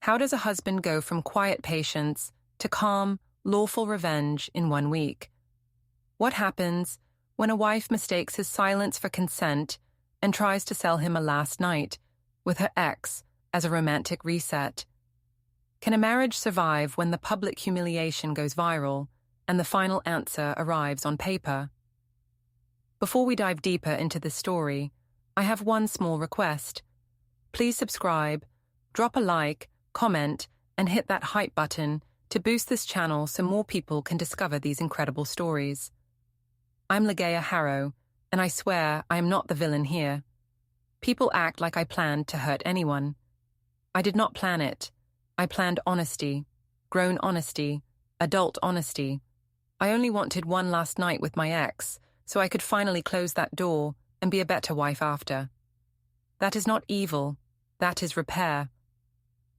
How does a husband go from quiet patience to calm, lawful revenge in 1 week? What happens when a wife mistakes his silence for consent and tries to sell him a last night with her ex as a romantic reset? Can a marriage survive when the public humiliation goes viral and the final answer arrives on paper? Before we dive deeper into this story, I have one small request. Please subscribe, drop a like, comment, and hit that hype button to boost this channel so more people can discover these incredible stories. I'm Ligaya Harrow, and I swear I am not the villain here. People act like I planned to hurt anyone. I did not plan it. I planned honesty, grown honesty, adult honesty. I only wanted one last night with my ex, so I could finally close that door and be a better wife after. That is not evil. That is repair.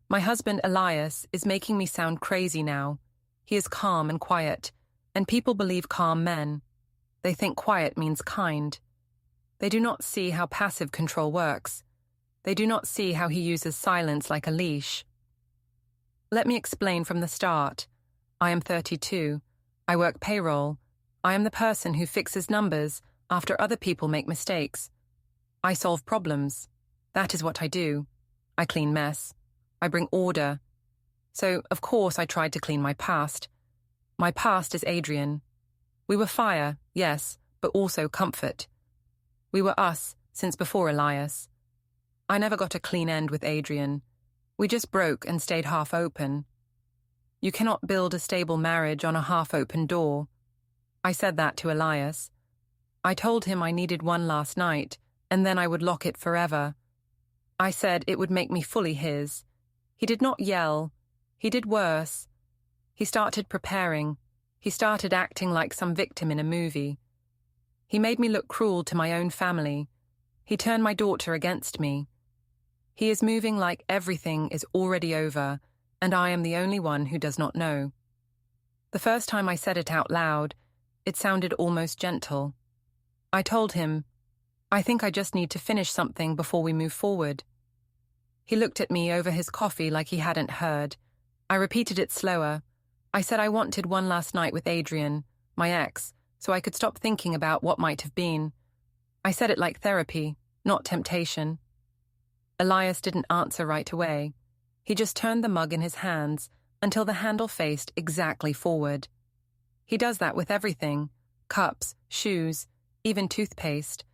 My husband Elias is making me sound crazy now. He is calm and quiet, and people believe calm men. They think quiet means kind. They do not see how passive control works. They do not see how he uses silence like a leash. Let me explain from the start. I am 32. I work payroll. I am the person who fixes numbers after other people make mistakes. I solve problems. That is what I do. I clean mess. I bring order. So, of course, I tried to clean my past. My past is Adrian. We were fire, yes, but also comfort. We were us since before Elias. I never got a clean end with Adrian. We just broke and stayed half open. You cannot build a stable marriage on a half-open door. I said that to Elias. I told him I needed one last night, and then I would lock it forever. I said it would make me fully his. He did not yell. He did worse. He started preparing. He started acting like some victim in a movie. He made me look cruel to my own family. He turned my daughter against me. He is moving like everything is already over, and I am the only one who does not know. The first time I said it out loud, it sounded almost gentle. I told him, I think I just need to finish something before we move forward. He looked at me over his coffee like he hadn't heard. I repeated it slower. I said I wanted one last night with Adrian, my ex, so I could stop thinking about what might have been. I said it like therapy, not temptation. Elias didn't answer right away. He just turned the mug in his hands until the handle faced exactly forward. He does that with everything, cups, shoes, even toothpaste.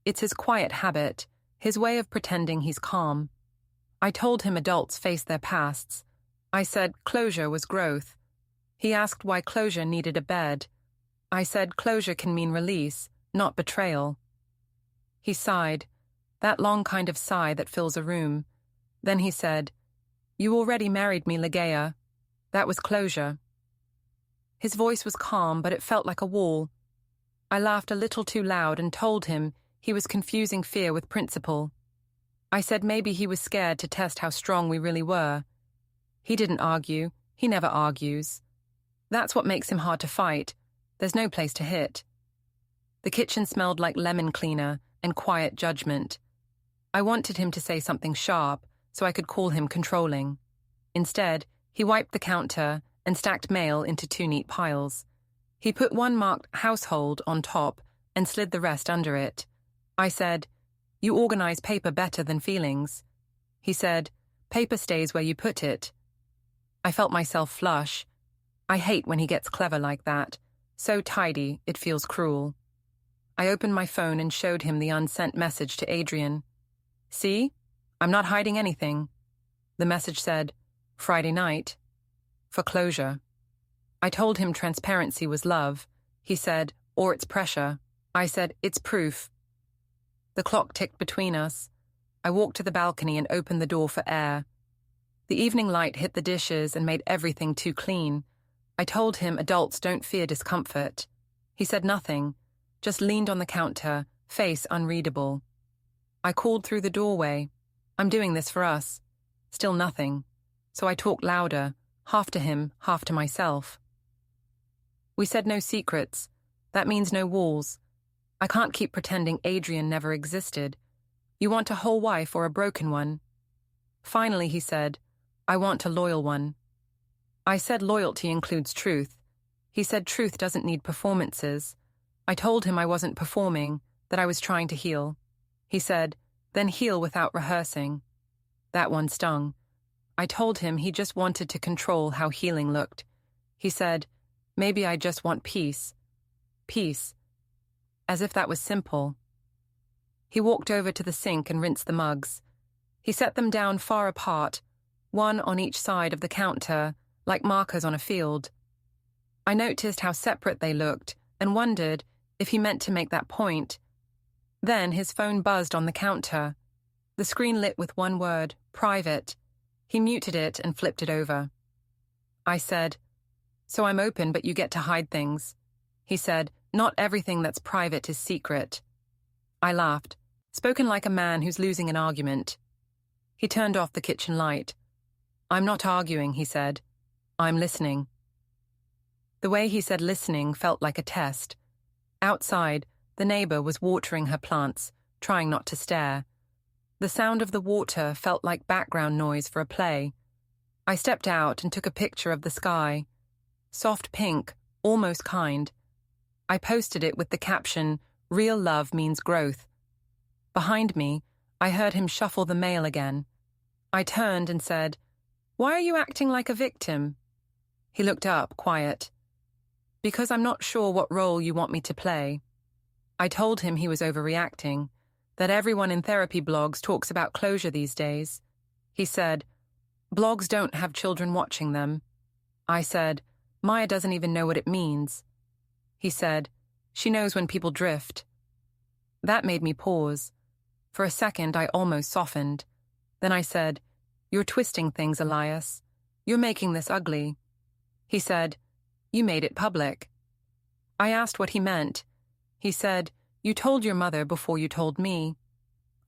It's his quiet habit, his way of pretending he's calm. I told him adults face their pasts. I said closure was growth. He asked why closure needed a bed. I said closure can mean release, not betrayal. He sighed, that long kind of sigh that fills a room. Then he said, You already married me, Ligaya. That was closure. His voice was calm, but it felt like a wall. I laughed a little too loud and told him he was confusing fear with principle. I said maybe he was scared to test how strong we really were. He didn't argue. He never argues. That's what makes him hard to fight. There's no place to hit. The kitchen smelled like lemon cleaner and quiet judgment. I wanted him to say something sharp so I could call him controlling. Instead, he wiped the counter and stacked mail into 2 neat piles. He put one marked household on top and slid the rest under it. I said, You organize paper better than feelings. He said, Paper stays where you put it. I felt myself flush. I hate when he gets clever like that. So tidy, it feels cruel. I opened my phone and showed him the unsent message to Adrian. See? I'm not hiding anything. The message said, Friday night. For closure. I told him transparency was love. He said, or it's pressure. I said, it's proof. The clock ticked between us. I walked to the balcony and opened the door for air. The evening light hit the dishes and made everything too clean. I told him adults don't fear discomfort. He said nothing, just leaned on the counter, face unreadable. I called through the doorway. I'm doing this for us. Still nothing. So I talked louder, half to him, half to myself. We said no secrets. That means no walls. I can't keep pretending Adrian never existed. You want a whole wife or a broken one? Finally, he said, I want a loyal one. I said loyalty includes truth. He said truth doesn't need performances. I told him I wasn't performing, that I was trying to heal. He said, then heal without rehearsing. That one stung. I told him he just wanted to control how healing looked. He said, maybe I just want peace. Peace. As if that was simple. He walked over to the sink and rinsed the mugs. He set them down far apart, one on each side of the counter, like markers on a field. I noticed how separate they looked and wondered if he meant to make that point. Then his phone buzzed on the counter. The screen lit with one word, private. He muted it and flipped it over. I said, so I'm open but you get to hide things. He said, not everything that's private is secret. I laughed, spoken like a man who's losing an argument. He turned off the kitchen light. I'm not arguing, he said. I'm listening. The way he said listening felt like a test. Outside, the neighbor was watering her plants, trying not to stare. The sound of the water felt like background noise for a play. I stepped out and took a picture of the sky. Soft pink, almost kind. I posted it with the caption, "Real love means growth." Behind me, I heard him shuffle the mail again. I turned and said, "Why are you acting like a victim?" He looked up, quiet. "Because I'm not sure what role you want me to play." I told him he was overreacting, that everyone in therapy blogs talks about closure these days. He said, "Blogs don't have children watching them." I said, "Maya doesn't even know what it means." He said, "She knows when people drift." That made me pause. For a second, I almost softened. Then I said, "You're twisting things, Elias. You're making this ugly." He said, "You made it public." I asked what he meant. He said, "You told your mother before you told me."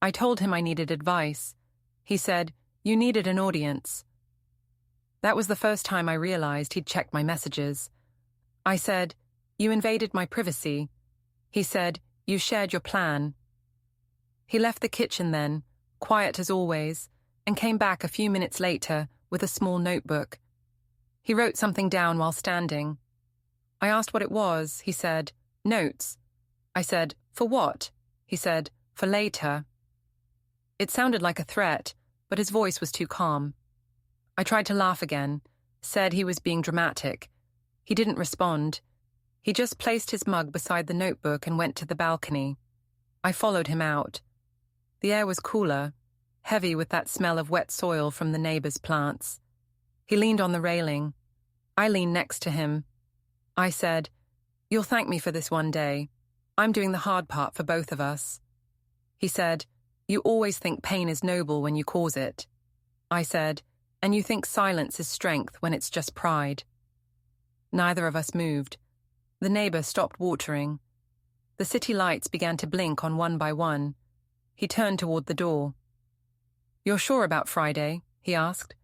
I told him I needed advice. He said, "You needed an audience." That was the first time I realized he'd checked my messages. I said, "You invaded my privacy." He said, "You shared your plan." He left the kitchen then, quiet as always, and came back a few minutes later with a small notebook. He wrote something down while standing. I asked what it was. He said, "Notes." I said, "For what?" He said, "For later." It sounded like a threat, but his voice was too calm. I tried to laugh again, said he was being dramatic. He didn't respond. He just placed his mug beside the notebook and went to the balcony. I followed him out. The air was cooler, heavy with that smell of wet soil from the neighbor's plants. He leaned on the railing. I leaned next to him. I said, "You'll thank me for this one day. I'm doing the hard part for both of us." He said, "You always think pain is noble when you cause it." I said, "And you think silence is strength when it's just pride." Neither of us moved. The neighbor stopped watering. The city lights began to blink on one by one. He turned toward the door. "You're sure about Friday?" he asked.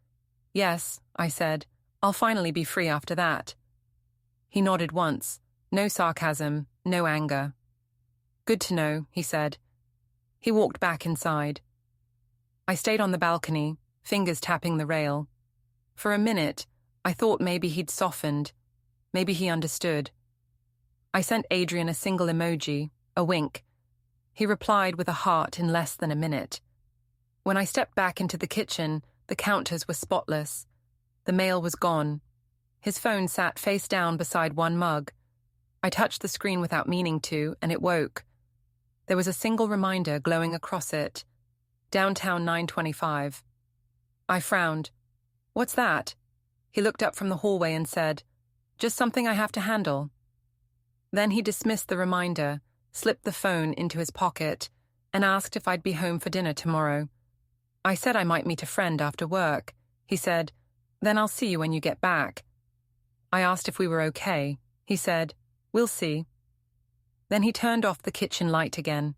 "Yes," I said. "I'll finally be free after that." He nodded once. No sarcasm, no anger. "Good to know," he said. He walked back inside. I stayed on the balcony, fingers tapping the rail. For a minute, I thought maybe he'd softened. Maybe he understood. I sent Adrian a single emoji, a wink. He replied with a heart in less than a minute. When I stepped back into the kitchen, the counters were spotless. The mail was gone. His phone sat face down beside one mug. I touched the screen without meaning to, and it woke. There was a single reminder glowing across it. Downtown 925. I frowned. "What's that?" He looked up from the hallway and said, "Just something I have to handle." Then he dismissed the reminder, slipped the phone into his pocket, and asked if I'd be home for dinner tomorrow. I said I might meet a friend after work. He said, "Then I'll see you when you get back." I asked if we were okay. He said, "We'll see." Then he turned off the kitchen light again.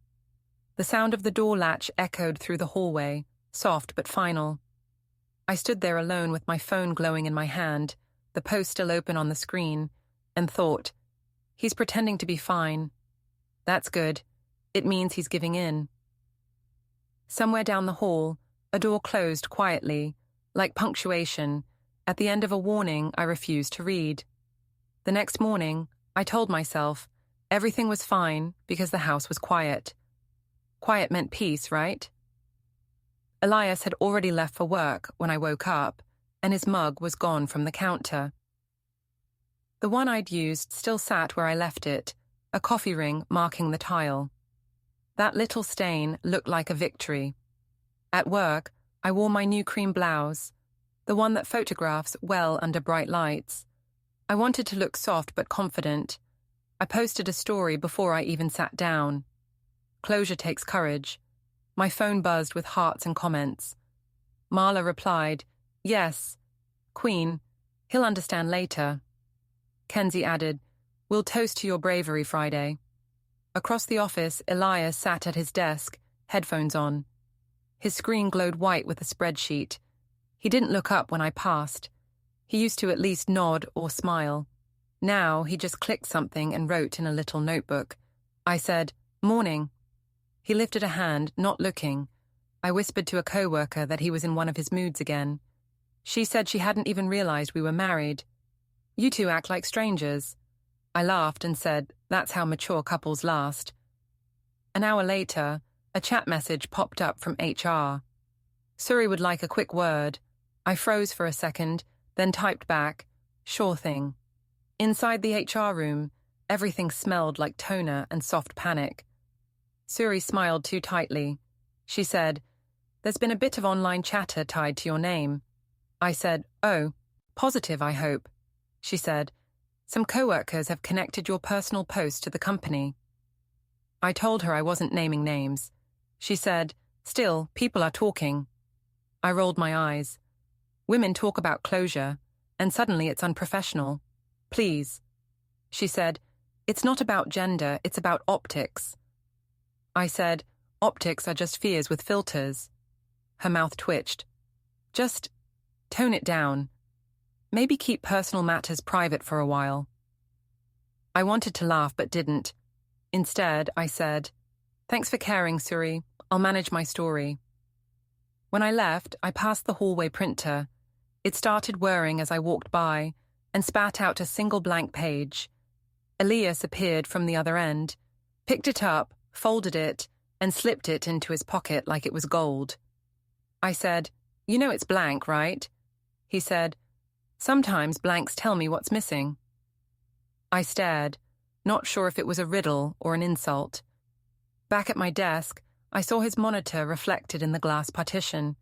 The sound of the door latch echoed through the hallway, soft but final. I stood there alone with my phone glowing in my hand, the post still open on the screen, and thought, he's pretending to be fine. That's good. It means he's giving in. Somewhere down the hall, a door closed quietly, Like punctuation, at the end of a warning I refused to read. The next morning, I told myself everything was fine because the house was quiet. Quiet meant peace, right? Elias had already left for work when I woke up, and his mug was gone from the counter. The one I'd used still sat where I left it, a coffee ring marking the tile. That little stain looked like a victory. At work, I wore my new cream blouse, the one that photographs well under bright lights. I wanted to look soft but confident. I posted a story before I even sat down. Closure takes courage. My phone buzzed with hearts and comments. Marla replied, "Yes. Queen, he'll understand later." Kenzie added, "We'll toast to your bravery Friday." Across the office, Elias sat at his desk, headphones on. His screen glowed white with a spreadsheet. He didn't look up when I passed. He used to at least nod or smile. Now he just clicked something and wrote in a little notebook. I said, "Morning." He lifted a hand, not looking. I whispered to a coworker that he was in one of his moods again. She said she hadn't even realized we were married. "You two act like strangers." I laughed and said, "That's how mature couples last." An hour later, a chat message popped up from HR. "Suri would like a quick word." I froze for a second, then typed back, "Sure thing." Inside the HR room, everything smelled like toner and soft panic. Suri smiled too tightly. She said, "There's been a bit of online chatter tied to your name." I said, "Oh, positive, I hope." She said, "Some coworkers have connected your personal post to the company." I told her I wasn't naming names. She said, "Still, people are talking." I rolled my eyes. Women talk about closure, and suddenly it's unprofessional. Please. She said, "It's not about gender, it's about optics." I said, "Optics are just fears with filters." Her mouth twitched. "Just tone it down. Maybe keep personal matters private for a while." I wanted to laugh but didn't. Instead, I said, "Thanks for caring, Suri. I'll manage my story." When I left, I passed the hallway printer. It started whirring as I walked by and spat out a single blank page. Elias appeared from the other end, picked it up, folded it, and slipped it into his pocket like it was gold. I said, "You know it's blank, right?" He said, "Sometimes blanks tell me what's missing." I stared, not sure if it was a riddle or an insult. Back at my desk, I saw his monitor reflected in the glass partition.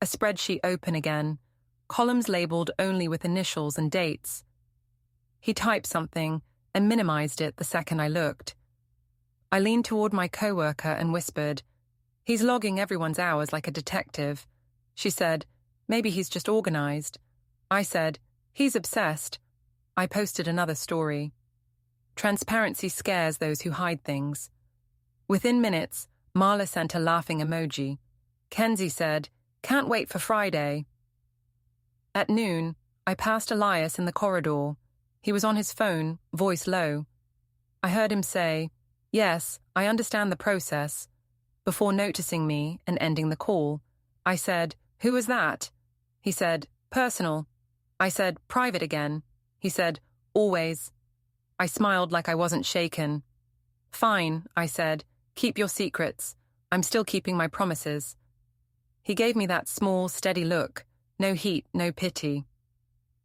A spreadsheet open again, columns labeled only with initials and dates. He typed something and minimized it the second I looked. I leaned toward my coworker and whispered, "He's logging everyone's hours like a detective." She said, "Maybe he's just organized." I said, "He's obsessed." I posted another story. Transparency scares those who hide things. Within minutes, Marla sent a laughing emoji. Kenzie said, "Can't wait for Friday." At noon, I passed Elias in the corridor. He was on his phone, voice low. I heard him say, "Yes, I understand the process," before noticing me and ending the call. I said, "Who was that?" He said, "Personal." I said, "Private again." He said, "Always." I smiled like I wasn't shaken. "Fine," I said, "keep your secrets. I'm still keeping my promises." He gave me that small, steady look. No heat, no pity.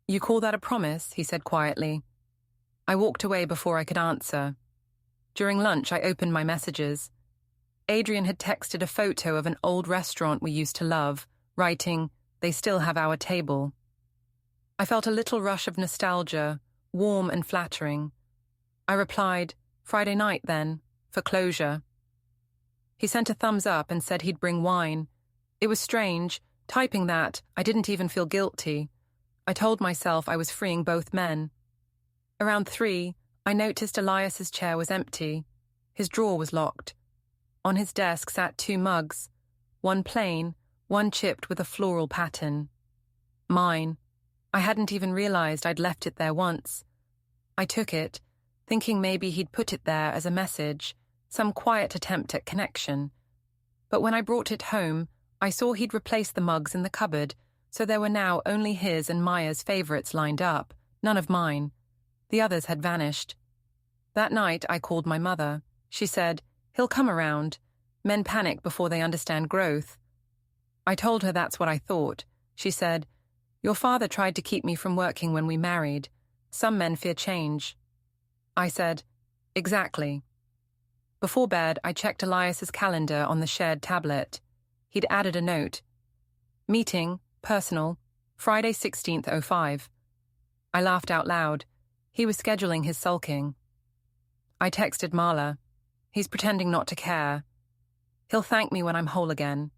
"You call that a promise?" he said quietly. I walked away before I could answer. During lunch, I opened my messages. Adrian had texted a photo of an old restaurant we used to love, writing, "They still have our table." I felt a little rush of nostalgia, warm and flattering. I replied, "Friday night, then, for closure." He sent a thumbs up and said he'd bring wine. It was strange. Typing that, I didn't even feel guilty. I told myself I was freeing both men. Around 3, I noticed Elias's chair was empty. His drawer was locked. On his desk sat 2 mugs, one plain, one chipped with a floral pattern. Mine. I hadn't even realized I'd left it there once. I took it, thinking maybe he'd put it there as a message, some quiet attempt at connection. But when I brought it home, I saw he'd replaced the mugs in the cupboard, so there were now only his and Maya's favorites lined up, none of mine. The others had vanished. That night, I called my mother. She said, "He'll come around. Men panic before they understand growth." I told her that's what I thought. She said, "Your father tried to keep me from working when we married. Some men fear change." I said, "Exactly." Before bed, I checked Elias's calendar on the shared tablet. He'd added a note. Meeting, personal, Friday 16:05. I laughed out loud. He was scheduling his sulking. I texted Marla. He's pretending not to care. He'll thank me when I'm whole again.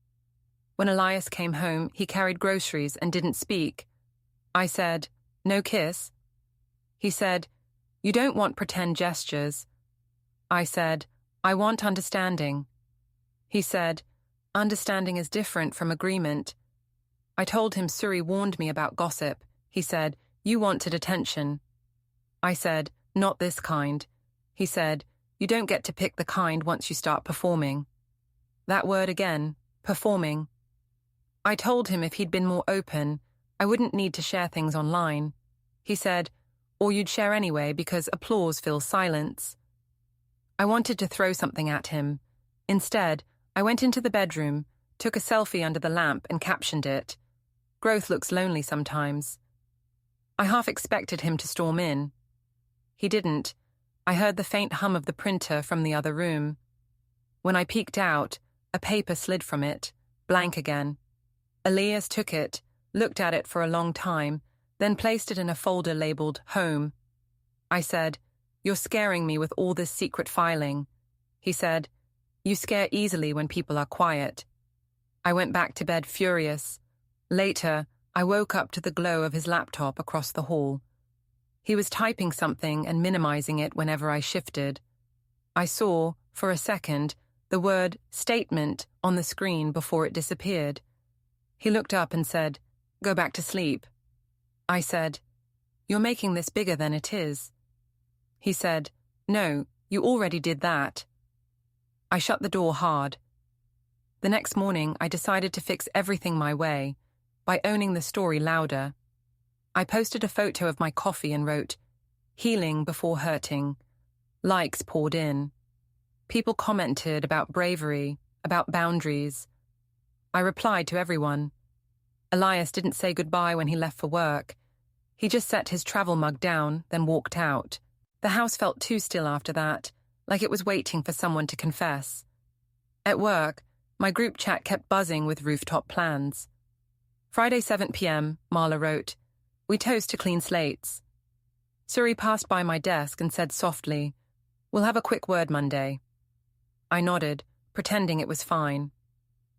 When Elias came home, he carried groceries and didn't speak. I said, "No kiss?" He said, "You don't want pretend gestures." I said, "I want understanding." He said, "Understanding is different from agreement." I told him Suri warned me about gossip. He said, "You wanted attention." I said, "Not this kind." He said, "You don't get to pick the kind once you start performing." That word again, performing. I told him if he'd been more open, I wouldn't need to share things online. He said, "Or you'd share anyway because applause fills silence." I wanted to throw something at him. Instead, I went into the bedroom, took a selfie under the lamp and captioned it. "Growth looks lonely sometimes." I half expected him to storm in. He didn't. I heard the faint hum of the printer from the other room. When I peeked out, a paper slid from it, blank again. Elias took it, looked at it for a long time, then placed it in a folder labeled Home. I said, "You're scaring me with all this secret filing." He said, "You scare easily when people are quiet." I went back to bed furious. Later, I woke up to the glow of his laptop across the hall. He was typing something and minimizing it whenever I shifted. I saw, for a second, the word statement on the screen before it disappeared. He looked up and said, "Go back to sleep." I said, "You're making this bigger than it is." He said, "No, you already did that." I shut the door hard. The next morning, I decided to fix everything my way, by owning the story louder. I posted a photo of my coffee and wrote, "Healing before hurting." Likes poured in. People commented about bravery, about boundaries. I replied to everyone. Elias didn't say goodbye when he left for work. He just set his travel mug down, then walked out. The house felt too still after that, like it was waiting for someone to confess. At work, my group chat kept buzzing with rooftop plans. Friday 7 p.m., Marla wrote, "We toast to clean slates." Suri passed by my desk and said softly, "We'll have a quick word Monday." I nodded, pretending it was fine.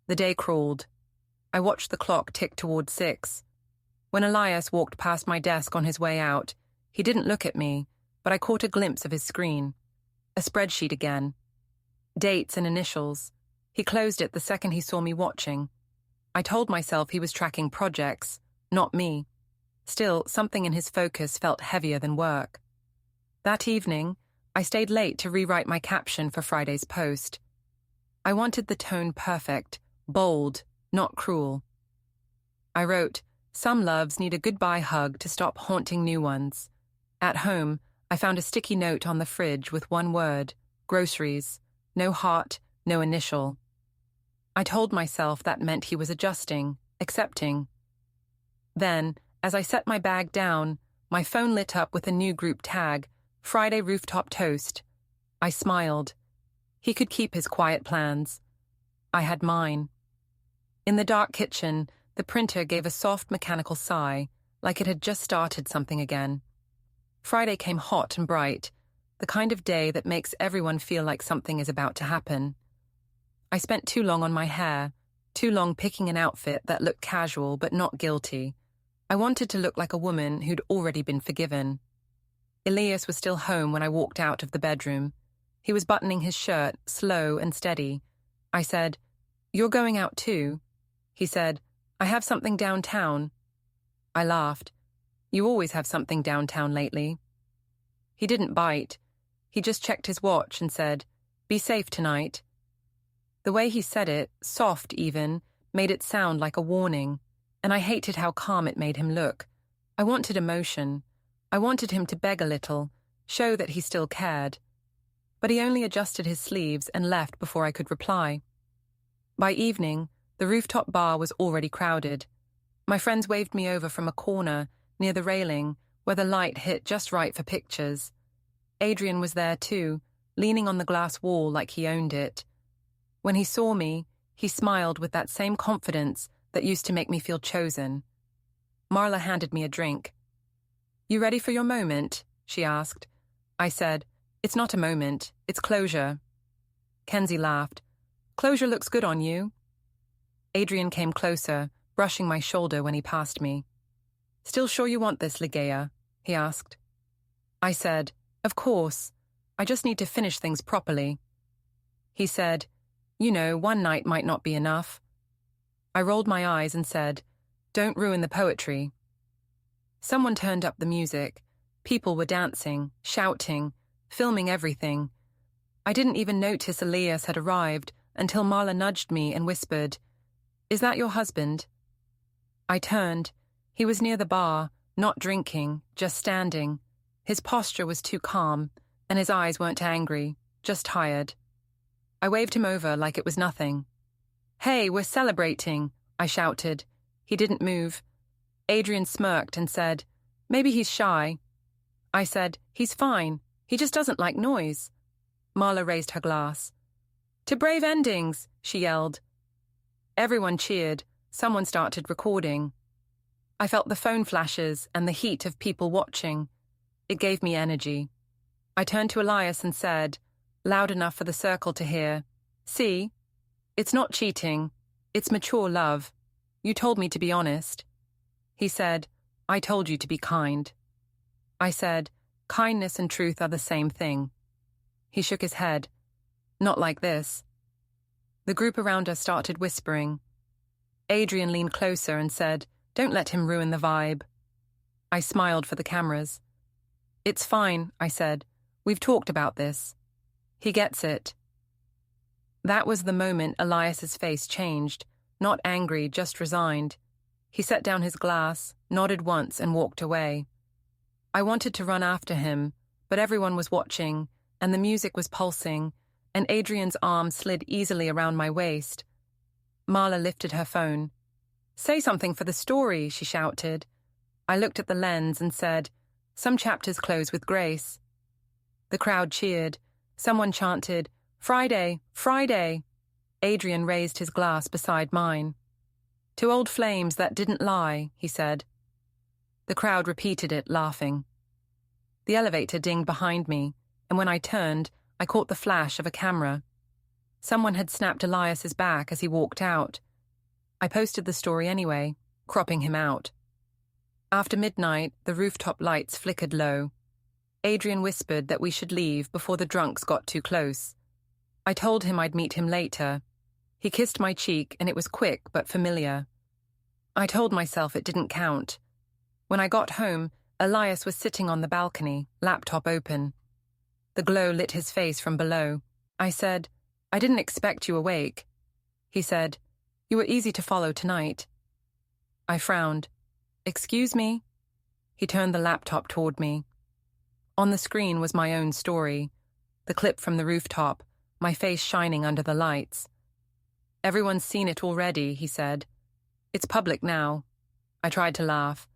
The day crawled. I watched the clock tick toward 6. When Elias walked past my desk on his way out, he didn't look at me, but I caught a glimpse of his screen. A spreadsheet again. Dates and initials. He closed it the second he saw me watching. I told myself he was tracking projects, not me. Still, something in his focus felt heavier than work. That evening, I stayed late to rewrite my caption for Friday's post. I wanted the tone perfect, bold, not cruel. I wrote, "Some loves need a goodbye hug to stop haunting new ones." At home, I found a sticky note on the fridge with one word, groceries, no heart, no initial. I told myself that meant he was adjusting, accepting. Then, as I set my bag down, my phone lit up with a new group tag, Friday Rooftop Toast. I smiled. He could keep his quiet plans. I had mine. In the dark kitchen, the printer gave a soft mechanical sigh, like it had just started something again. Friday came hot and bright, the kind of day that makes everyone feel like something is about to happen. I spent too long on my hair, too long picking an outfit that looked casual but not guilty. I wanted to look like a woman who'd already been forgiven. Elias was still home when I walked out of the bedroom. He was buttoning his shirt, slow and steady. I said, "You're going out too?" He said, "I have something downtown." I laughed. "You always have something downtown lately." He didn't bite. He just checked his watch and said, "Be safe tonight." The way he said it, soft even, made it sound like a warning, and I hated how calm it made him look. I wanted emotion. I wanted him to beg a little, show that he still cared. But he only adjusted his sleeves and left before I could reply. By evening, the rooftop bar was already crowded. My friends waved me over from a corner near the railing where the light hit just right for pictures. Adrian was there too, leaning on the glass wall like he owned it. When he saw me, he smiled with that same confidence that used to make me feel chosen. Marla handed me a drink. "You ready for your moment?" she asked. I said, "It's not a moment, it's closure." Kenzie laughed. "Closure looks good on you." Adrian came closer, brushing my shoulder when he passed me. "Still sure you want this, Ligea?" he asked. I said, "Of course. I just need to finish things properly." He said, "You know, one night might not be enough." I rolled my eyes and said, "Don't ruin the poetry." Someone turned up the music. People were dancing, shouting, filming everything. I didn't even notice Elias had arrived until Marla nudged me and whispered, "Is that your husband?" I turned. He was near the bar, not drinking, just standing. His posture was too calm, and his eyes weren't angry, just tired. I waved him over like it was nothing. "Hey, we're celebrating," I shouted. He didn't move. Adrian smirked and said, "Maybe he's shy." I said, "He's fine. He just doesn't like noise." Marla raised her glass. "To brave endings," she yelled. Everyone cheered. Someone started recording. I felt the phone flashes and the heat of people watching. It gave me energy. I turned to Elias and said, loud enough for the circle to hear, "See? It's not cheating. It's mature love. You told me to be honest." He said, "I told you to be kind." I said, "Kindness and truth are the same thing." He shook his head. "Not like this." The group around us started whispering. Adrian leaned closer and said, "Don't let him ruin the vibe." I smiled for the cameras. "It's fine," I said. "We've talked about this. He gets it." That was the moment Elias's face changed, not angry, just resigned. He set down his glass, nodded once, and walked away. I wanted to run after him, but everyone was watching, and the music was pulsing, and Adrian's arm slid easily around my waist. Marla lifted her phone. "Say something for the story," she shouted. I looked at the lens and said, "Some chapters close with grace." The crowd cheered. Someone chanted, "Friday, Friday." Adrian raised his glass beside mine. "To old flames that didn't lie," he said. The crowd repeated it, laughing. The elevator dinged behind me, and when I turned, I caught the flash of a camera. Someone had snapped Elias's back as he walked out. I posted the story anyway, cropping him out. After midnight, the rooftop lights flickered low. Adrian whispered that we should leave before the drunks got too close. I told him I'd meet him later. He kissed my cheek, and it was quick but familiar. I told myself it didn't count. When I got home, Elias was sitting on the balcony, laptop open. The glow lit his face from below. I said, "I didn't expect you awake." He said, "You were easy to follow tonight." I frowned. "Excuse me?" He turned the laptop toward me. On the screen was my own story, the clip from the rooftop, my face shining under the lights. "Everyone's seen it already," he said. "It's public now." I tried to laugh.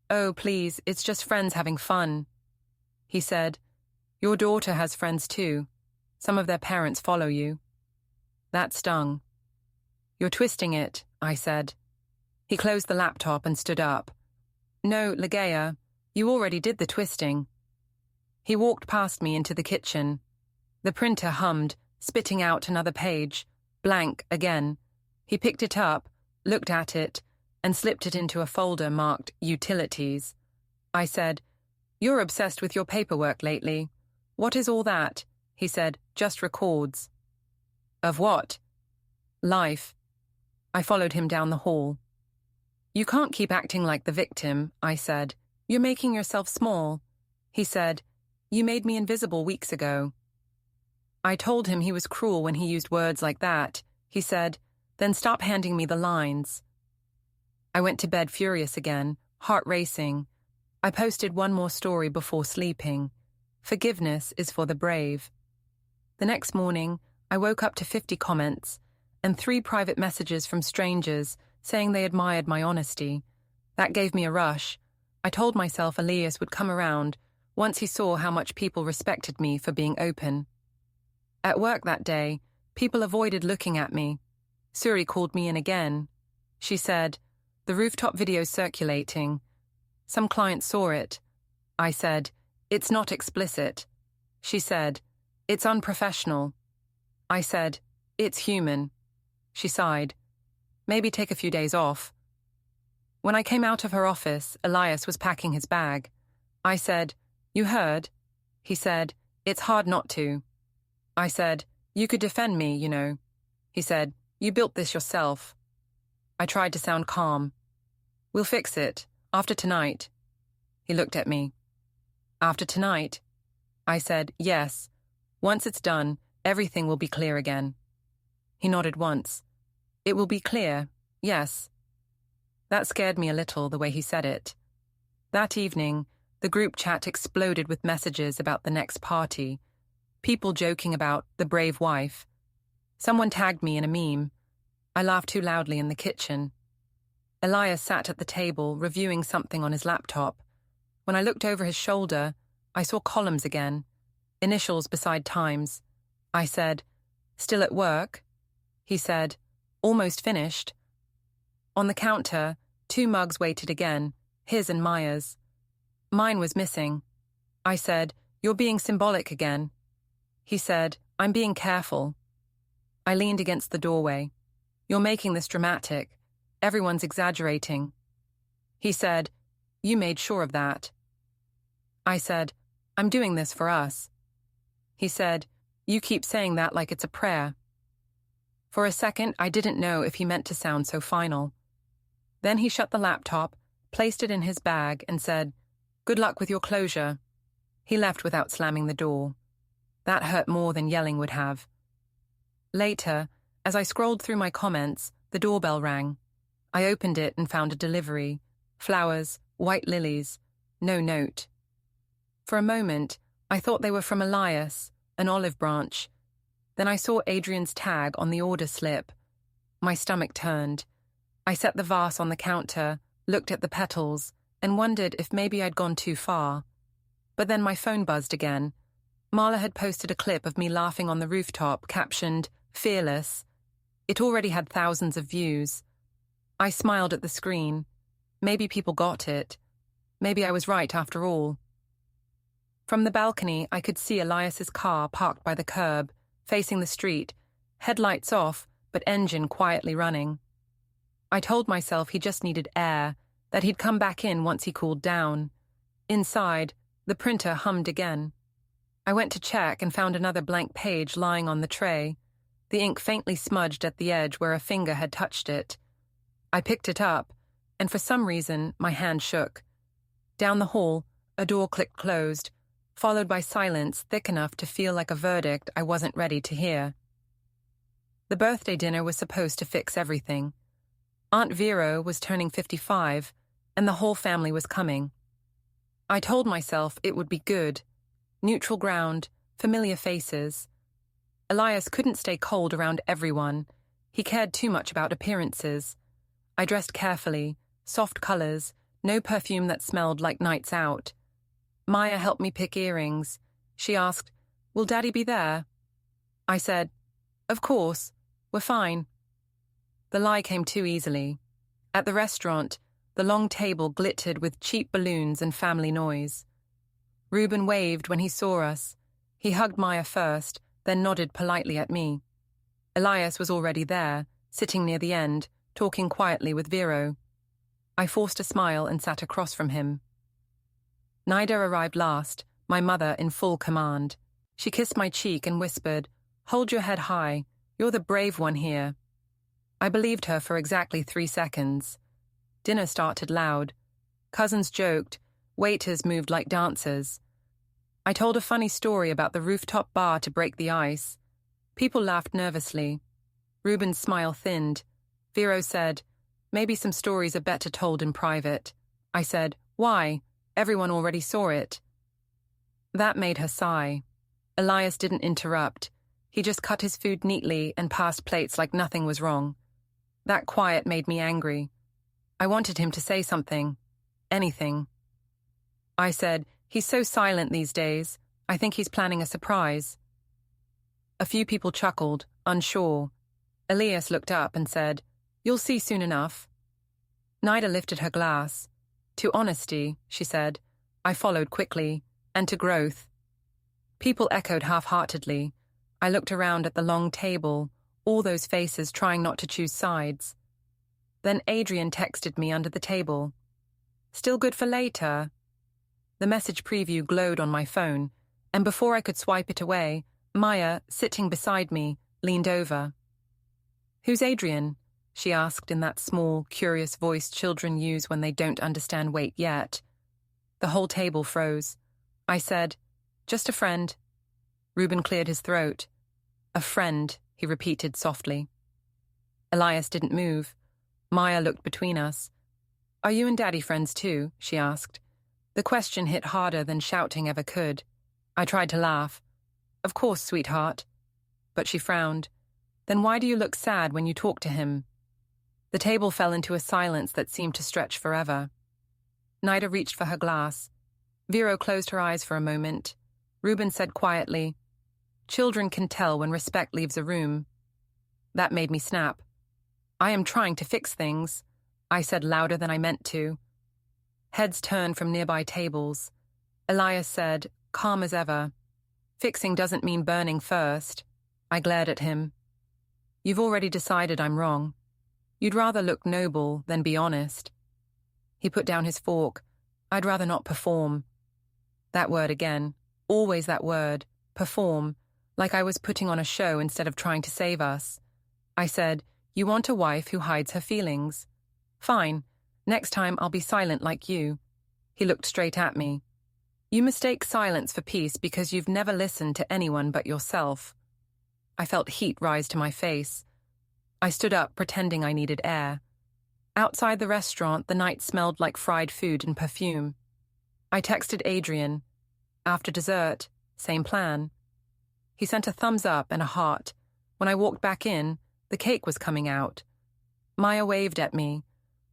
"Oh, please, it's just friends having fun." He said, "Your daughter has friends too. Some of their parents follow you." That stung. "You're twisting it," I said. He closed the laptop and stood up. "No, Ligea, you already did the twisting." He walked past me into the kitchen. The printer hummed, spitting out another page, blank again. He picked it up, looked at it, and slipped it into a folder marked Utilities. I said, "You're obsessed with your paperwork lately. What is all that?" He said, "Just records." "Of what?" "Life." I followed him down the hall. "You can't keep acting like the victim," I said. "You're making yourself small." He said, "You made me invisible weeks ago." I told him he was cruel when he used words like that. He said, "Then stop handing me the lines." I went to bed furious again, heart racing. I posted one more story before sleeping. Forgiveness is for the brave. The next morning, I woke up to 50 comments and 3 private messages from strangers saying they admired my honesty. That gave me a rush. I told myself Elias would come around once he saw how much people respected me for being open. At work that day, people avoided looking at me. Suri called me in again. She said, "The rooftop video's circulating. Some clients saw it." I said, "It's not explicit." She said, "It's unprofessional." I said, "It's human." She sighed. "Maybe take a few days off." When I came out of her office, Elias was packing his bag. I said, "You heard?" He said, "It's hard not to." I said, "You could defend me, you know." He said, "You built this yourself." I tried to sound calm. "We'll fix it, after tonight." He looked at me. "After tonight?" I said, "Yes. Once it's done, everything will be clear again." He nodded once. "It will be clear, yes." That scared me a little, the way he said it. That evening, the group chat exploded with messages about the next party, people joking about the brave wife. Someone tagged me in a meme. I laughed too loudly in the kitchen. Elias sat at the table, reviewing something on his laptop. When I looked over his shoulder, I saw columns again, initials beside times. I said, "Still at work?" He said, "Almost finished." On the counter, 2 mugs waited again, his and Maya's. Mine was missing. I said, "You're being symbolic again." He said, "I'm being careful." I leaned against the doorway. "You're making this dramatic. Everyone's exaggerating." He said, "You made sure of that." I said, "I'm doing this for us." He said, "You keep saying that like it's a prayer." For a second, I didn't know if he meant to sound so final. Then he shut the laptop, placed it in his bag, and said, "Good luck with your closure." He left without slamming the door. That hurt more than yelling would have. Later, as I scrolled through my comments, the doorbell rang. I opened it and found a delivery. Flowers, white lilies, no note. For a moment, I thought they were from Elias, an olive branch. Then I saw Adrian's tag on the order slip. My stomach turned. I set the vase on the counter, looked at the petals, and wondered if maybe I'd gone too far. But then my phone buzzed again. Marla had posted a clip of me laughing on the rooftop, captioned, "Fearless." It already had thousands of views. I smiled at the screen. Maybe people got it. Maybe I was right after all. From the balcony, I could see Elias's car parked by the curb, facing the street, headlights off, but engine quietly running. I told myself he just needed air, that he'd come back in once he cooled down. Inside, the printer hummed again. I went to check and found another blank page lying on the tray, the ink faintly smudged at the edge where a finger had touched it. I picked it up, and for some reason, my hand shook. Down the hall, a door clicked closed, followed by silence thick enough to feel like a verdict I wasn't ready to hear. The birthday dinner was supposed to fix everything. Aunt Vero was turning 55, and the whole family was coming. I told myself it would be good. Neutral ground, familiar faces. Elias couldn't stay cold around everyone. He cared too much about appearances. I dressed carefully, soft colors, no perfume that smelled like nights out. Maya helped me pick earrings. She asked, "Will Daddy be there?" I said, "Of course, we're fine." The lie came too easily. At the restaurant, the long table glittered with cheap balloons and family noise. Reuben waved when he saw us. He hugged Maya first, then nodded politely at me. Elias was already there, sitting near the end, talking quietly with Vero. I forced a smile and sat across from him. Nida arrived last, my mother in full command. She kissed my cheek and whispered, "Hold your head high. You're the brave one here." I believed her for exactly 3 seconds. Dinner started loud. Cousins joked. Waiters moved like dancers. I told a funny story about the rooftop bar to break the ice. People laughed nervously. Reuben's smile thinned. Vero said, Maybe some stories are better told in private. I said, why? Everyone already saw it. That made her sigh. Elias didn't interrupt. He just cut his food neatly and passed plates like nothing was wrong. That quiet made me angry. I wanted him to say something. Anything. I said, he's so silent these days. I think he's planning a surprise. A few people chuckled, unsure. Elias looked up and said, you'll see soon enough. Nida lifted her glass. To honesty, she said. I followed quickly. And to growth. People echoed half-heartedly. I looked around at the long table, all those faces trying not to choose sides. Then Adrian texted me under the table. Still good for later? The message preview glowed on my phone, and before I could swipe it away, Maya, sitting beside me, leaned over. Who's Adrian? She asked in that small, curious voice children use when they don't understand wait yet. The whole table froze. I said, just a friend. Reuben cleared his throat. A friend, he repeated softly. Elias didn't move. Maya looked between us. Are you and Daddy friends too? She asked. The question hit harder than shouting ever could. I tried to laugh. Of course, sweetheart. But she frowned. Then why do you look sad when you talk to him? The table fell into a silence that seemed to stretch forever. Nida reached for her glass. Vero closed her eyes for a moment. Reuben said quietly, children can tell when respect leaves a room. That made me snap. I am trying to fix things, I said louder than I meant to. Heads turned from nearby tables. Elias said, calm as ever. Fixing doesn't mean burning first. I glared at him. You've already decided I'm wrong. You'd rather look noble than be honest. He put down his fork. I'd rather not perform. That word again. Always that word. Perform. Like I was putting on a show instead of trying to save us. I said, you want a wife who hides her feelings. Fine. Next time I'll be silent like you. He looked straight at me. You mistake silence for peace because you've never listened to anyone but yourself. I felt heat rise to my face. I stood up, pretending I needed air. Outside the restaurant, the night smelled like fried food and perfume. I texted Adrian. After dessert, same plan. He sent a thumbs up and a heart. When I walked back in, the cake was coming out. Maya waved at me.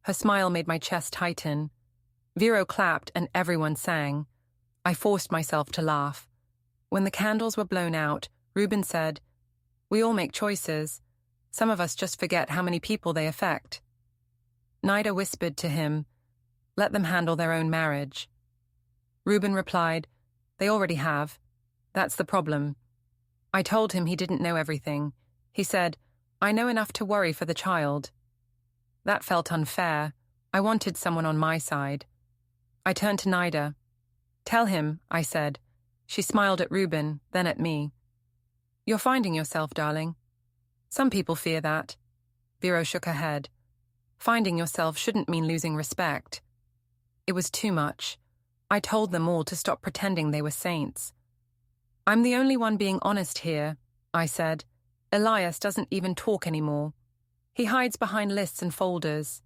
Her smile made my chest tighten. Vero clapped and everyone sang. I forced myself to laugh. When the candles were blown out, Reuben said, we all make choices. Some of us just forget how many people they affect. Nida whispered to him, let them handle their own marriage. Reuben replied, they already have. That's the problem. I told him he didn't know everything. He said, I know enough to worry for the child. That felt unfair. I wanted someone on my side. I turned to Nida. Tell him, I said. She smiled at Reuben, then at me. You're finding yourself, darling. Some people fear that. Vero shook her head. Finding yourself shouldn't mean losing respect. It was too much. I told them all to stop pretending they were saints. I'm the only one being honest here, I said. Elias doesn't even talk anymore. He hides behind lists and folders.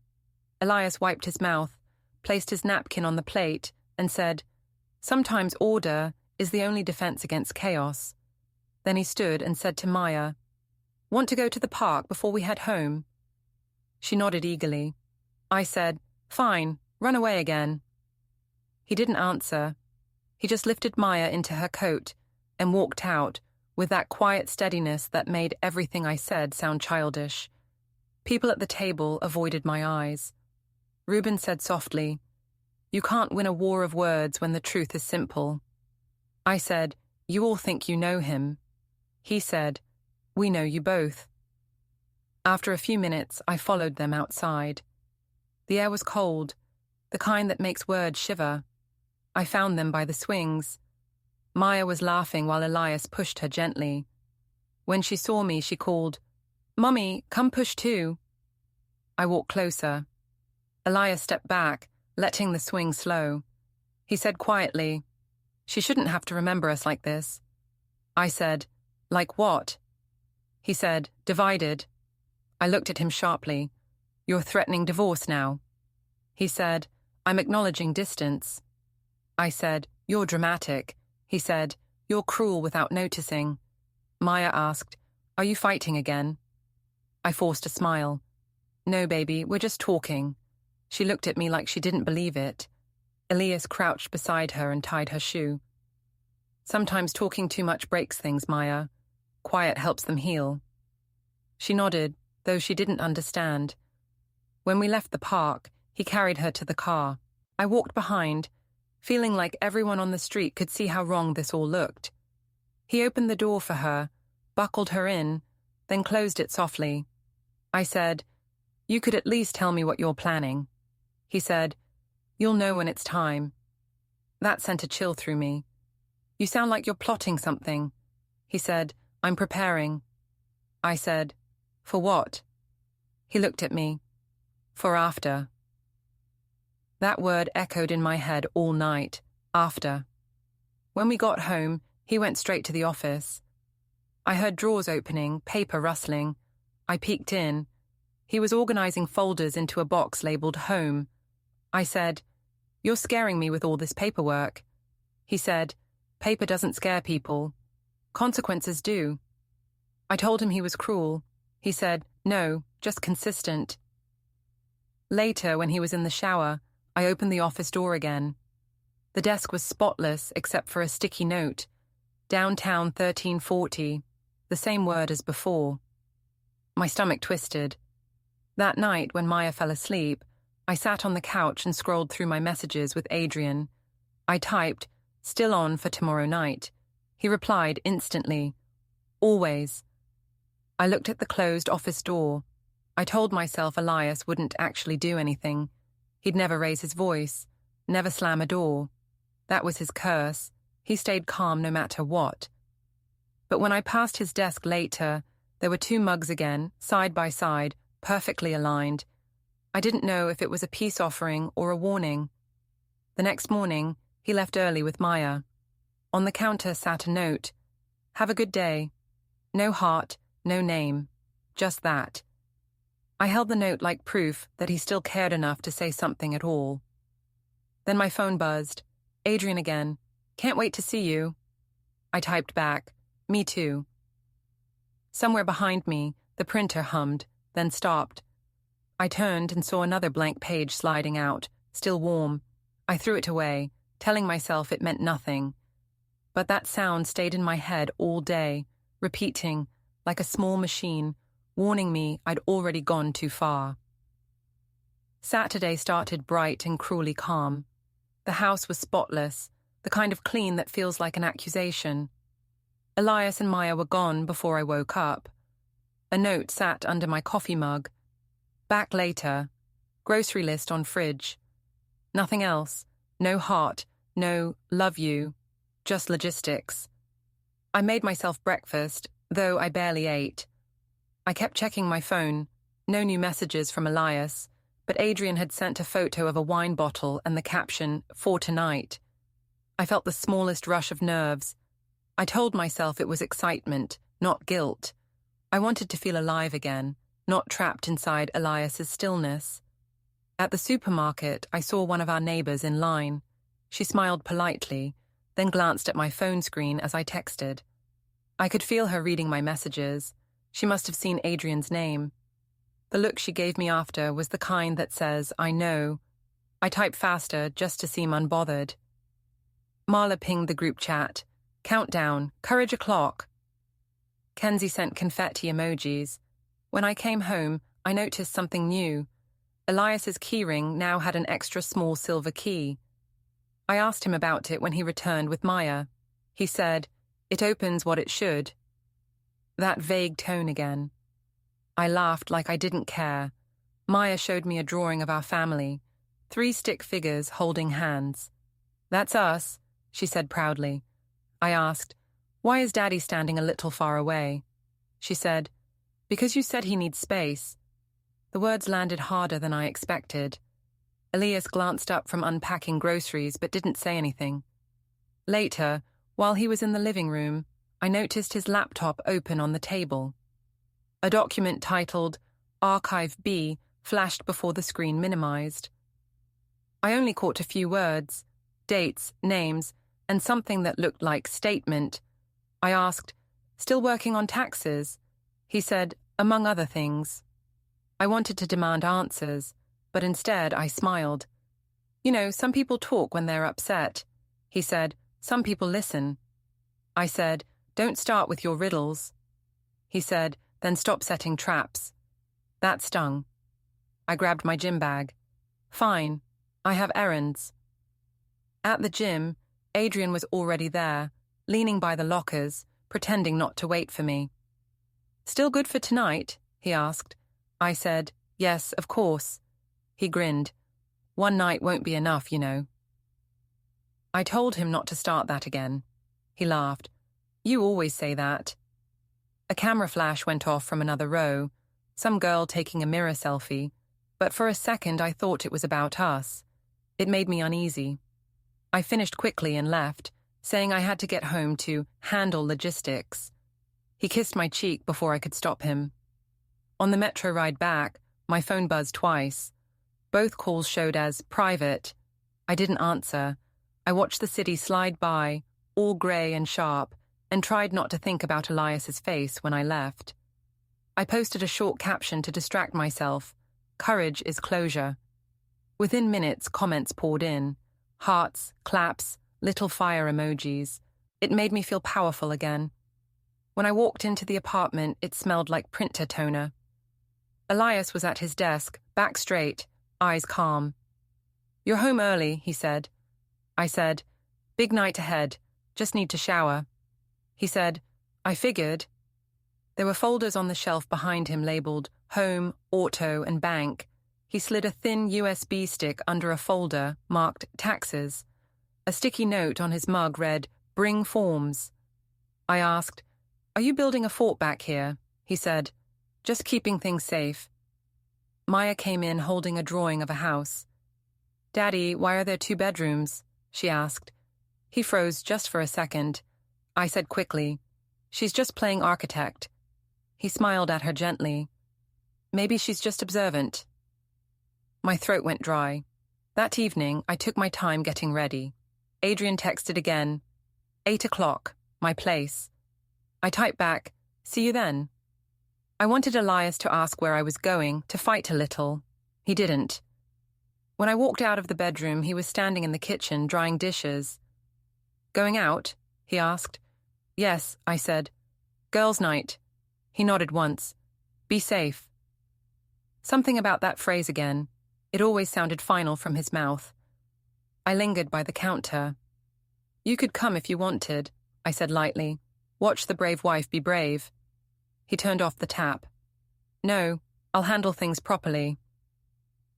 Elias wiped his mouth, placed his napkin on the plate, and said, sometimes order is the only defense against chaos. Then he stood and said to Maya, want to go to the park before we head home? She nodded eagerly. I said, fine, run away again. He didn't answer. He just lifted Maya into her coat and walked out with that quiet steadiness that made everything I said sound childish. People at the table avoided my eyes. Reuben said softly, you can't win a war of words when the truth is simple. I said, you all think you know him. He said, we know you both. After a few minutes, I followed them outside. The air was cold, the kind that makes words shiver. I found them by the swings. Maya was laughing while Elias pushed her gently. When she saw me, she called, Mummy, come push too. I walked closer. Elias stepped back, letting the swing slow. He said quietly, she shouldn't have to remember us like this. I said, like what? He said, divided. I looked at him sharply. "You're threatening divorce now." He said, "I'm acknowledging distance." I said, "You're dramatic." He said, "You're cruel without noticing." Maya asked, "Are you fighting again?" I forced a smile. "No, baby, we're just talking." She looked at me like she didn't believe it. Elias crouched beside her and tied her shoe. "Sometimes talking too much breaks things, Maya. Quiet helps them heal." She nodded, though she didn't understand. When we left the park, he carried her to the car. I walked behind, feeling like everyone on the street could see how wrong this all looked. He opened the door for her, buckled her in, then closed it softly. I said, "You could at least tell me what you're planning." He said, "You'll know when it's time." That sent a chill through me. "You sound like you're plotting something." He said, "I'm preparing." I said, "For what?" He looked at me. "For after." That word echoed in my head all night. After. When we got home, he went straight to the office. I heard drawers opening, paper rustling. I peeked in. He was organizing folders into a box labeled Home. I said, "You're scaring me with all this paperwork." He said, "Paper doesn't scare people. Consequences do." I told him he was cruel. He said, "No, just consistent." Later, when he was in the shower, I opened the office door again. The desk was spotless except for a sticky note. Downtown 1340, the same word as before. My stomach twisted. That night, when Maya fell asleep, I sat on the couch and scrolled through my messages with Adrian. I typed, "Still on for tomorrow night." He replied instantly, "Always." I looked at the closed office door. I told myself Elias wouldn't actually do anything. He'd never raise his voice, never slam a door. That was his curse. He stayed calm no matter what. But when I passed his desk later, there were 2 mugs again, side by side, perfectly aligned. I didn't know if it was a peace offering or a warning. The next morning, he left early with Maya. On the counter sat a note. "Have a good day." No heart, no name. Just that. I held the note like proof that he still cared enough to say something at all. Then my phone buzzed. Adrian again. "Can't wait to see you." I typed back, "Me too." Somewhere behind me, the printer hummed, then stopped. I turned and saw another blank page sliding out, still warm. I threw it away, telling myself it meant nothing. But that sound stayed in my head all day, repeating, like a small machine, warning me I'd already gone too far. Saturday started bright and cruelly calm. The house was spotless, the kind of clean that feels like an accusation. Elias and Maya were gone before I woke up. A note sat under my coffee mug. "Back later. Grocery list on fridge." Nothing else. No heart. No "love you." Just logistics. I made myself breakfast, though I barely ate. I kept checking my phone. No new messages from Elias, but Adrian had sent a photo of a wine bottle and the caption, "For tonight." I felt the smallest rush of nerves. I told myself it was excitement, not guilt. I wanted to feel alive again, not trapped inside Elias's stillness. At the supermarket, I saw one of our neighbors in line. She smiled politely, then glanced at my phone screen as I texted. I could feel her reading my messages. She must have seen Adrian's name. The look she gave me after was the kind that says, "I know." I typed faster just to seem unbothered. Marla pinged the group chat. "Countdown, courage o'clock." Kenzie sent confetti emojis. When I came home, I noticed something new. Elias's keyring now had an extra small silver key. I asked him about it when he returned with Maya. He said, "It opens what it should." That vague tone again. I laughed like I didn't care. Maya showed me a drawing of our family. 3 stick figures holding hands. "That's us," she said proudly. I asked, "Why is Daddy standing a little far away?" She said, "Because you said he needs space." The words landed harder than I expected. Elias glanced up from unpacking groceries but didn't say anything. Later, while he was in the living room, I noticed his laptop open on the table. A document titled Archive B flashed before the screen minimized. I only caught a few words, dates, names, and something that looked like statement. I asked, "Still working on taxes?" He said, "Among other things." I wanted to demand answers, but instead I smiled. "You know, some people talk when they're upset." He said, "Some people listen." I said, "Don't start with your riddles." He said, "Then stop setting traps." That stung. I grabbed my gym bag. "Fine, I have errands." At the gym, Adrian was already there, leaning by the lockers, pretending not to wait for me. "Still good for tonight?" he asked. I said, "Yes, of course." He grinned. "One night won't be enough, you know." I told him not to start that again. He laughed. "You always say that." A camera flash went off from another row, some girl taking a mirror selfie, but for a second I thought it was about us. It made me uneasy. I finished quickly and left, saying I had to get home to handle logistics. He kissed my cheek before I could stop him. On the metro ride back, my phone buzzed twice. Both calls showed as private. I didn't answer. I watched the city slide by, all grey and sharp, and tried not to think about Elias's face when I left. I posted a short caption to distract myself. "Courage is closure." Within minutes, comments poured in. Hearts, claps, little fire emojis. It made me feel powerful again. When I walked into the apartment, it smelled like printer toner. Elias was at his desk, back straight, eyes calm. "You're home early," he said. I said, "Big night ahead, just need to shower." He said, "I figured." There were folders on the shelf behind him labeled Home, Auto, and Bank. He slid a thin USB stick under a folder marked Taxes. A sticky note on his mug read, "Bring forms." I asked, "Are you building a fort back here?" He said, "Just keeping things safe." Maya came in holding a drawing of a house. "Daddy, why are there 2 bedrooms?" she asked. He froze just for a second. I said quickly, "She's just playing architect." He smiled at her gently. "Maybe she's just observant." My throat went dry. That evening, I took my time getting ready. Adrian texted again. 8 o'clock, my place. I typed back, "See you then." I wanted Elias to ask where I was going, to fight a little. He didn't. When I walked out of the bedroom, he was standing in the kitchen, drying dishes. "Going out?" he asked. "Yes," I said. "Girls' night." He nodded once. "Be safe." Something about that phrase again. It always sounded final from his mouth. I lingered by the counter. "You could come if you wanted," I said lightly. "Watch the brave wife be brave." He turned off the tap. "No, I'll handle things properly."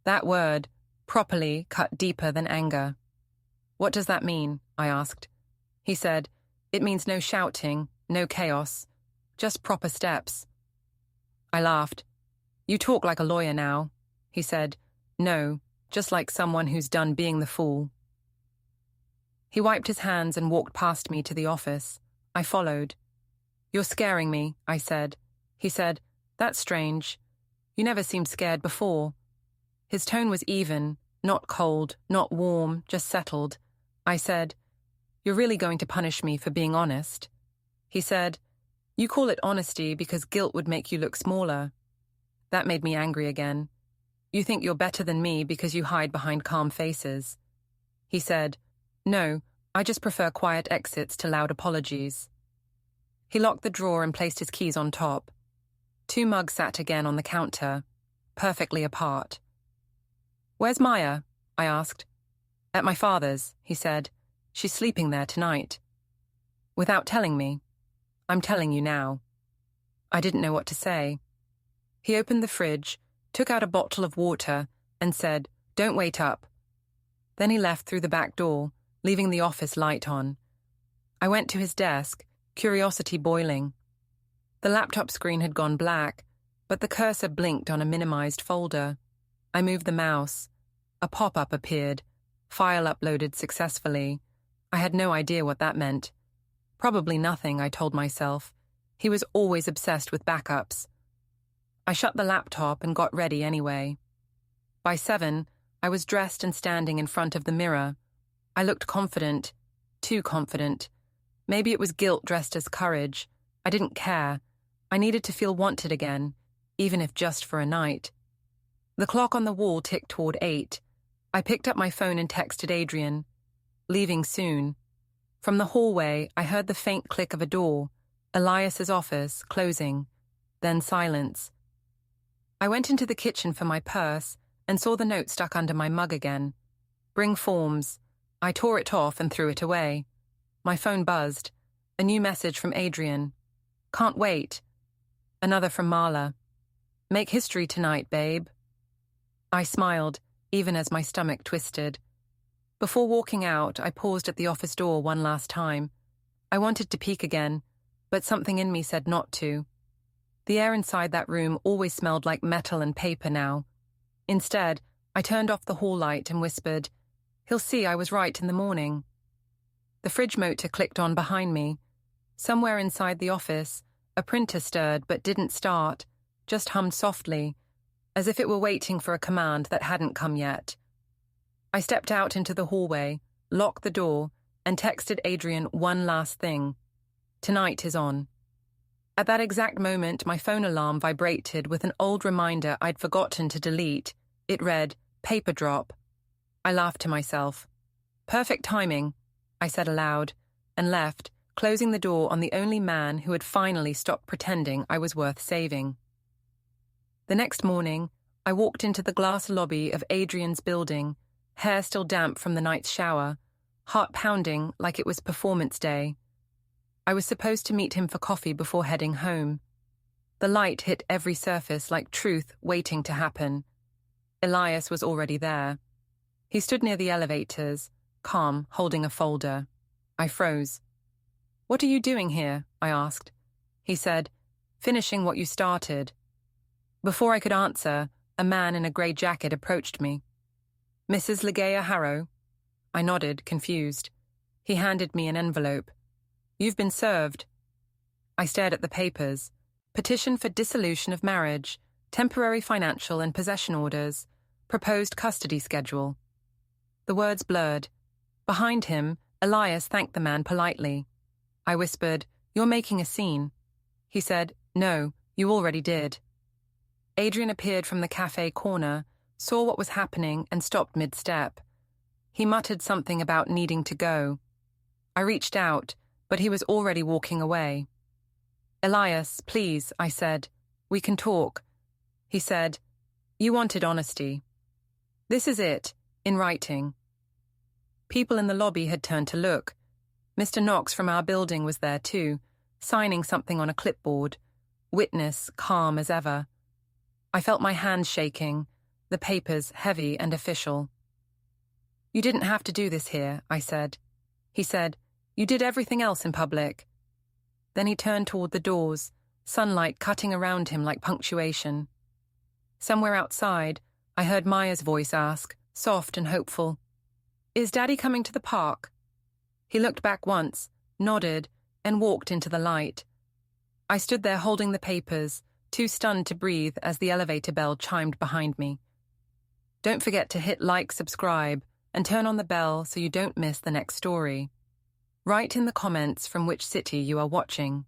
That word, properly, cut deeper than anger. "What does that mean?" I asked. He said, "It means no shouting, no chaos, just proper steps." I laughed. "You talk like a lawyer now." He said, "No, just like someone who's done being the fool." He wiped his hands and walked past me to the office. I followed. "You're scaring me," I said. He said, "That's strange. You never seemed scared before." His tone was even, not cold, not warm, just settled. I said, "You're really going to punish me for being honest?" He said, "You call it honesty because guilt would make you look smaller." That made me angry again. "You think you're better than me because you hide behind calm faces." He said, "No, I just prefer quiet exits to loud apologies." He locked the drawer and placed his keys on top. 2 mugs sat again on the counter, perfectly apart. "Where's Maya?" I asked. "At my father's," he said. "She's sleeping there tonight." Without telling me. "I'm telling you now." I didn't know what to say. He opened the fridge, took out a bottle of water, and said, "Don't wait up." Then he left through the back door, leaving the office light on. I went to his desk, curiosity boiling. The laptop screen had gone black, but the cursor blinked on a minimized folder. I moved the mouse. A pop-up appeared. File uploaded successfully. I had no idea what that meant. Probably nothing, I told myself. He was always obsessed with backups. I shut the laptop and got ready anyway. By 7, I was dressed and standing in front of the mirror. I looked confident, too confident. Maybe it was guilt dressed as courage. I didn't care. I needed to feel wanted again, even if just for a night. The clock on the wall ticked toward 8. I picked up my phone and texted Adrian. Leaving soon. From the hallway, I heard the faint click of a door, Elias's office, closing, then silence. I went into the kitchen for my purse and saw the note stuck under my mug again. Bring forms. I tore it off and threw it away. My phone buzzed. A new message from Adrian. Can't wait. Another from Marla. Make history tonight, babe. I smiled, even as my stomach twisted. Before walking out, I paused at the office door one last time. I wanted to peek again, but something in me said not to. The air inside that room always smelled like metal and paper now. Instead, I turned off the hall light and whispered, "He'll see I was right in the morning." The fridge motor clicked on behind me. Somewhere inside the office, a printer stirred but didn't start, just hummed softly, as if it were waiting for a command that hadn't come yet. I stepped out into the hallway, locked the door, and texted Adrian one last thing. Tonight is on. At that exact moment, my phone alarm vibrated with an old reminder I'd forgotten to delete. It read, "Paper drop." I laughed to myself. "Perfect timing," I said aloud, and left, closing the door on the only man who had finally stopped pretending I was worth saving. The next morning, I walked into the glass lobby of Adrian's building, hair still damp from the night's shower, heart pounding like it was performance day. I was supposed to meet him for coffee before heading home. The light hit every surface like truth waiting to happen. Elias was already there. He stood near the elevators, calm, holding a folder. I froze. "What are you doing here?" I asked. He said, "Finishing what you started." Before I could answer, a man in a grey jacket approached me. "Mrs. Ligea Harrow?" I nodded, confused. He handed me an envelope. "You've been served." I stared at the papers. Petition for dissolution of marriage, temporary financial and possession orders, proposed custody schedule. The words blurred. Behind him, Elias thanked the man politely. I whispered, "You're making a scene." He said, "No, you already did." Adrian appeared from the cafe corner, saw what was happening and stopped mid-step. He muttered something about needing to go. I reached out, but he was already walking away. "Elias, please," I said. "We can talk." He said, "You wanted honesty. This is it, in writing." People in the lobby had turned to look. Mr. Knox from our building was there too, signing something on a clipboard. Witness, calm as ever. I felt my hands shaking, the papers heavy and official. "You didn't have to do this here," I said. He said, "You did everything else in public." Then he turned toward the doors, sunlight cutting around him like punctuation. Somewhere outside, I heard Maya's voice ask, soft and hopeful, "Is Daddy coming to the park?" He looked back once, nodded, and walked into the light. I stood there holding the papers, too stunned to breathe as the elevator bell chimed behind me. Don't forget to hit like, subscribe, and turn on the bell so you don't miss the next story. Write in the comments from which city you are watching.